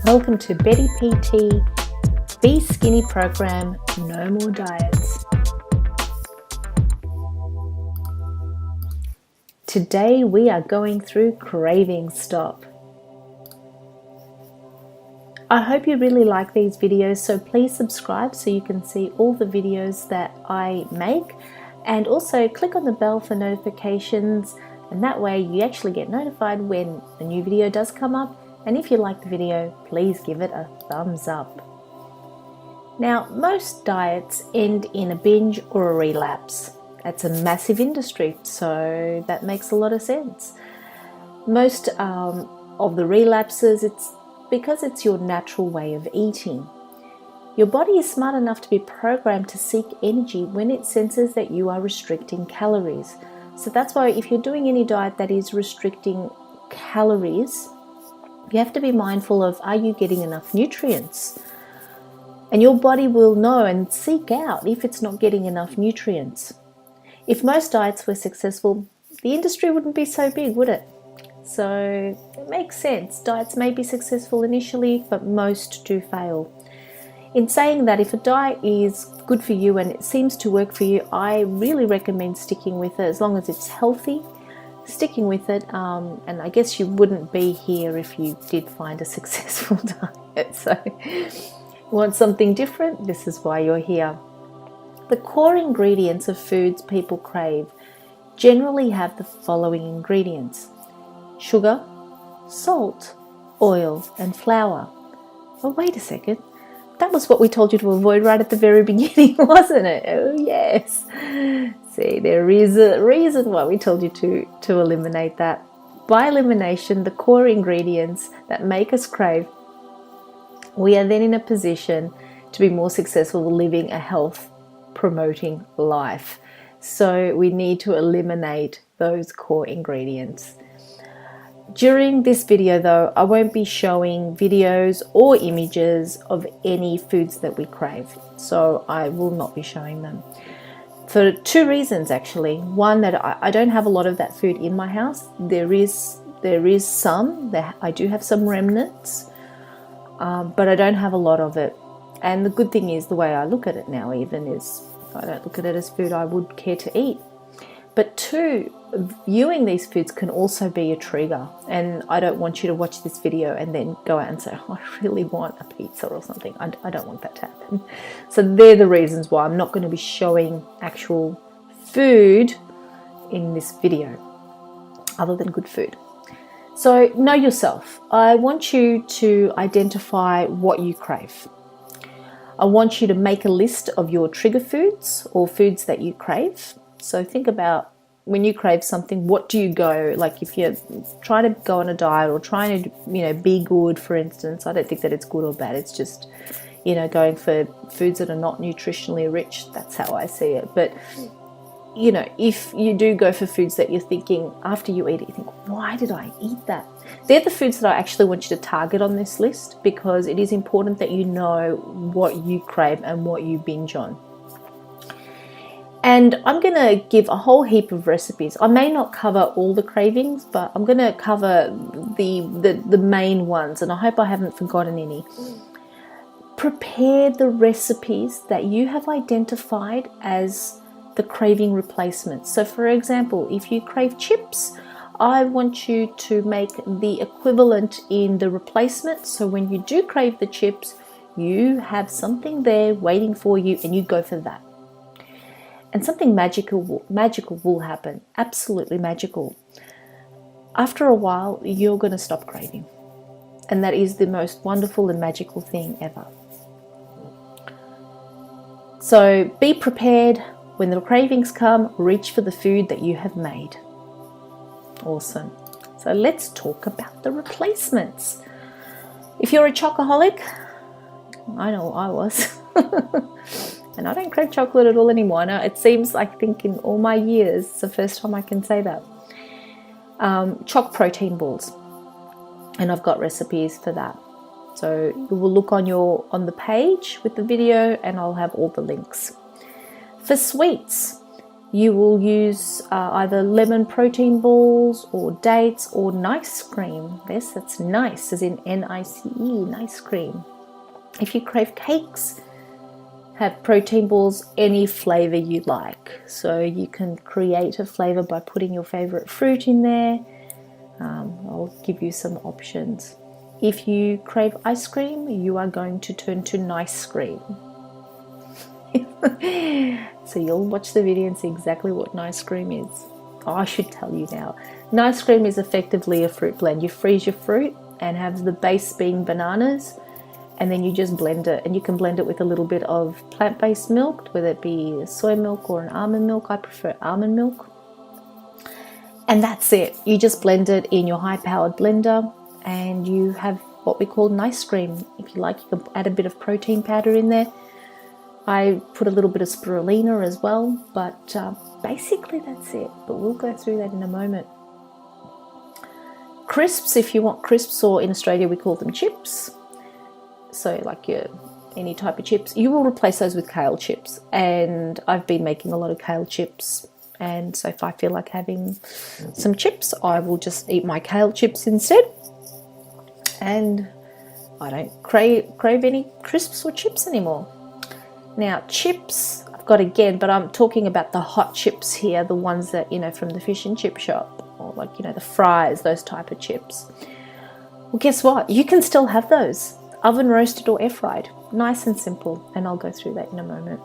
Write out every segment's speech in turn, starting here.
Welcome to Beti PT, Be Skinny program, no more diets. Today we are going through Cravings Stop. I hope you really like these videos, so please subscribe so you can see all the videos that I make, and also click on the bell for notifications, and that way you actually get notified when a new video does come up. And if you like the video, please give it a thumbs up. Now, most diets end in a binge or a relapse. That's a massive industry, so that makes a lot of sense. Most of the relapses, it's because it's your natural way of eating. Your body is smart enough to be programmed to seek energy when it senses that you are restricting calories. So that's why if you're doing any diet that is restricting calories, you have to be mindful of, are you getting enough nutrients? And your body will know and seek out if it's not getting enough nutrients. If most diets were successful, the industry wouldn't be so big, would it? So it makes sense. Diets may be successful initially, but most do fail. In saying that, if a diet is good for you and it seems to work for you, I really recommend sticking with it as long as it's healthy. Sticking with it, and I guess you wouldn't be here if you did find a successful diet. So you want something different, this is why you're here. The core ingredients of foods people crave generally have the following ingredients: sugar, salt, oil, and flour. Oh, wait a second. That was what we told you to avoid right at the very beginning, wasn't it? Oh, yes. See, there is a reason why we told you to eliminate that. By elimination, the core ingredients that make us crave, we are then in a position to be more successful living a health-promoting life. So we need to eliminate those core ingredients. During this video though, I won't be showing videos or images of any foods that we crave. So I will not be showing them. For two reasons actually. One, that I don't have a lot of that food in my house. There is some, I do have some remnants, but I don't have a lot of it. And the good thing is, the way I look at it now even is, I don't look at it as food I would care to eat. But two, viewing these foods can also be a trigger. And I don't want you to watch this video and then go out and say, oh, I really want a pizza or something. I don't want that to happen. So they're the reasons why I'm not going to be showing actual food in this video, other than good food. So know yourself. I want you to identify what you crave. I want you to make a list of your trigger foods or foods that you crave. So think about, when you crave something, what do you go, like if you're trying to go on a diet or trying to, be good, for instance, I don't think that it's good or bad. It's just, going for foods that are not nutritionally rich. That's how I see it. But, if you do go for foods that you're thinking, after you eat it, you think, why did I eat that? They're the foods that I actually want you to target on this list, because it is important that you know what you crave and what you binge on. And I'm going to give a whole heap of recipes. I may not cover all the cravings, but I'm going to cover the main ones, and I hope I haven't forgotten any. Prepare the recipes that you have identified as the craving replacements. So for example, if you crave chips, I want you to make the equivalent in the replacement. So when you do crave the chips, you have something there waiting for you and you go for that. And something magical will happen, absolutely magical. After a while, you're going to stop craving. And that is the most wonderful and magical thing ever. So be prepared. When the cravings come, reach for the food that you have made. Awesome. So let's talk about the replacements. If you're a chocoholic, I know I was. And I don't crave chocolate at all anymore. Now, it seems, I think, in all my years, it's the first time I can say that. Choc protein balls. And I've got recipes for that. So you will look on the page with the video, and I'll have all the links. For sweets, you will use either lemon protein balls or dates or nice cream. Yes, that's nice, as in N-I-C-E, nice cream. If you crave cakes, have protein balls any flavor you like. So you can create a flavor by putting your favorite fruit in there. I'll give you some options. If you crave ice cream, you are going to turn to nice cream. So you'll watch the video and see exactly what nice cream is. Oh, I should tell you now. Nice cream is effectively a fruit blend. You freeze your fruit and have the base being bananas, and then you just blend it, and you can blend it with a little bit of plant-based milk, whether it be soy milk or an almond milk. I prefer almond milk. And that's it. You just blend it in your high-powered blender and you have what we call nice cream. If you like, you can add a bit of protein powder in there. I put a little bit of spirulina as well, but basically that's it. But we'll go through that in a moment. Crisps, if you want crisps, or in Australia we call them chips. So like any type of chips, you will replace those with kale chips. And I've been making a lot of kale chips. And so if I feel like having some chips, I will just eat my kale chips instead. And I don't crave any crisps or chips anymore. Now chips, I've got again, but I'm talking about the hot chips here, the ones that, from the fish and chip shop, or like, the fries, those type of chips. Well, guess what? You can still have those, oven roasted or air fried, nice and simple. And I'll go through that in a moment.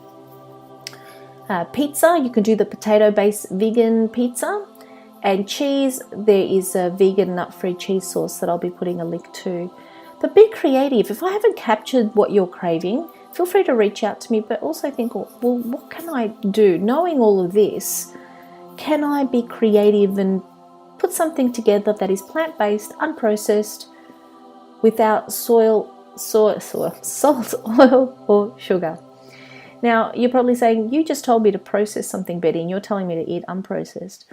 Pizza, you can do the potato-based vegan pizza. And cheese, there is a vegan nut-free cheese sauce that I'll be putting a link to. But be creative. If I haven't captured what you're craving, feel free to reach out to me, but also think, well, what can I do? Knowing all of this, can I be creative and put something together that is plant-based, unprocessed, without salt, oil, or sugar? Now, you're probably saying, you just told me to process something, Betty, and you're telling me to eat unprocessed.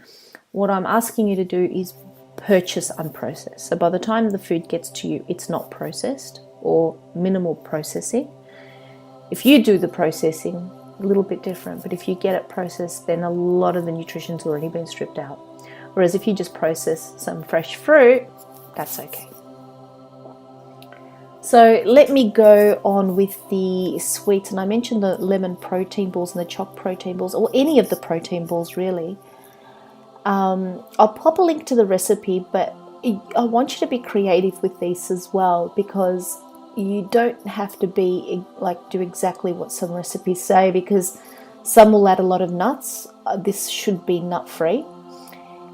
What I'm asking you to do is purchase unprocessed. So by the time the food gets to you, it's not processed or minimal processing. If you do the processing, a little bit different, but if you get it processed, then a lot of the nutrition's already been stripped out. Whereas if you just process some fresh fruit, that's okay. So let me go on with the sweets. And I mentioned the lemon protein balls and the choc protein balls, or any of the protein balls really. I'll pop a link to the recipe, but I want you to be creative with these as well, because you don't have to do exactly what some recipes say, because some will add a lot of nuts. This should be nut-free.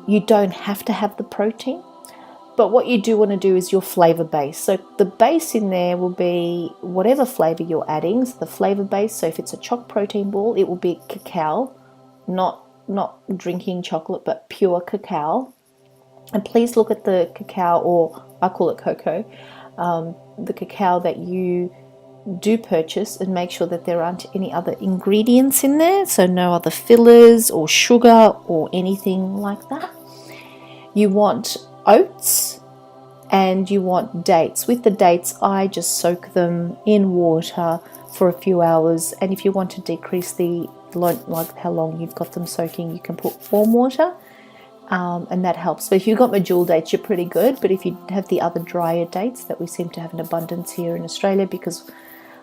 You don't have to have the protein, but what you do want to do is your flavor base. So the base in there will be whatever flavor you're adding. So the flavor base, so if it's a choc protein ball, it will be cacao, not drinking chocolate, but pure cacao. And please look at the cacao, or I call it cocoa, the cacao that you do purchase, and make sure that there aren't any other ingredients in there, so no other fillers or sugar or anything like that. You want oats and you want dates. With the dates, I just soak them in water for a few hours, and if you want to decrease like how long you've got them soaking, you can put warm water, and that helps. But if you've got medjool dates, you're pretty good. But if you have the other drier dates that we seem to have in abundance here in Australia, because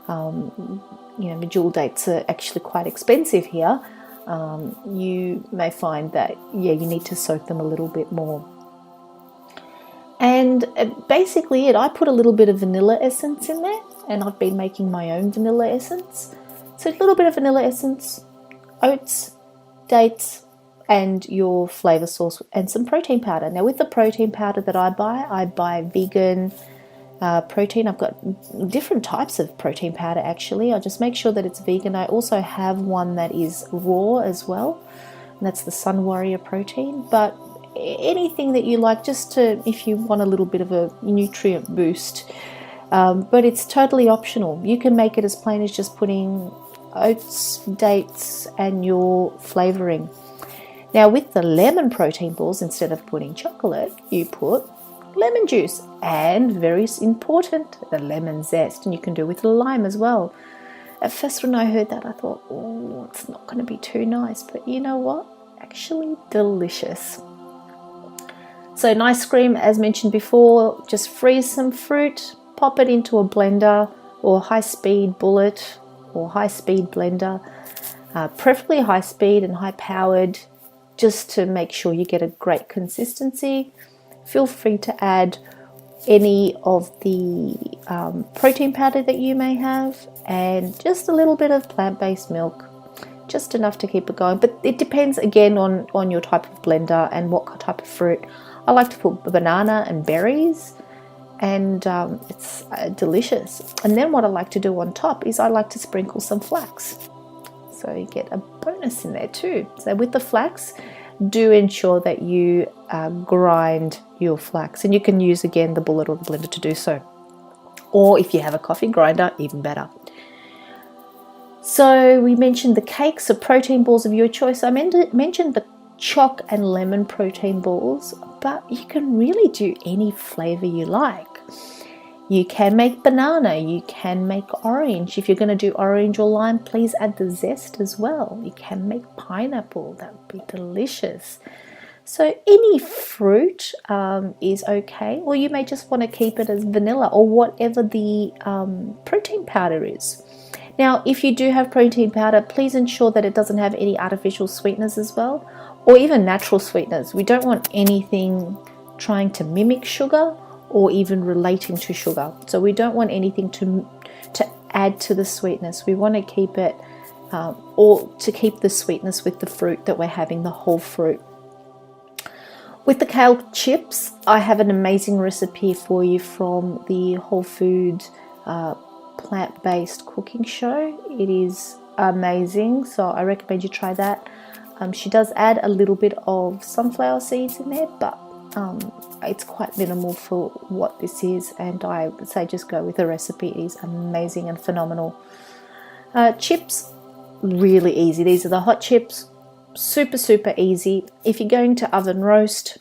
medjool dates are actually quite expensive here, you may find that you need to soak them a little bit more. And basically I put a little bit of vanilla essence in there, and I've been making my own vanilla essence. So a little bit of vanilla essence, oats, dates, and your flavor sauce, and some protein powder. Now with the protein powder that I buy vegan protein. I've got different types of protein powder actually. I just make sure that it's vegan. I also have one that is raw as well, and that's the Sun Warrior protein. But anything that you like, just to, if you want a little bit of a nutrient boost, but it's totally optional. You can make it as plain as just putting oats, dates, and your flavoring. Now with the lemon protein balls, instead of putting chocolate, you put lemon juice, and very important, the lemon zest, and you can do with lime as well. At first when I heard that, I thought, oh, it's not going to be too nice, but you know what? Actually delicious. So an ice cream, as mentioned before, just freeze some fruit, pop it into a blender or high-speed bullet or high-speed blender, preferably high-speed and high-powered, just to make sure you get a great consistency. Feel free to add any of the protein powder that you may have, and just a little bit of plant-based milk, just enough to keep it going. But it depends again on your type of blender and what type of fruit. I like to put banana and berries, and it's delicious. And then what I like to do on top is I like to sprinkle some flax, so you get a bonus in there too. So with the flax, do ensure that you grind your flax, and you can use again the bullet or the blender to do so, or if you have a coffee grinder, even better. So we mentioned the cakes, or protein balls of your choice. I mentioned the choc and lemon protein balls, but you can really do any flavor you like. You can make banana, you can make orange. If you're going to do orange or lime, please add the zest as well. You can make pineapple, that would be delicious. So any fruit is okay, or you may just want to keep it as vanilla or whatever the protein powder is. Now, if you do have protein powder, please ensure that it doesn't have any artificial sweeteners as well, or even natural sweeteners. We don't want anything trying to mimic sugar or even relating to sugar. So we don't want anything to add to the sweetness. We want to keep it, or to keep the sweetness with the fruit that we're having, the whole fruit. With the kale chips, I have an amazing recipe for you from the Whole Food plant-based cooking show. It is amazing, so I recommend you try that. She does add a little bit of sunflower seeds in there, but it's quite minimal for what this is, and I would say just go with the recipe. It is amazing and phenomenal. Chips, really easy. These are the hot chips, super easy. If you're going to oven roast,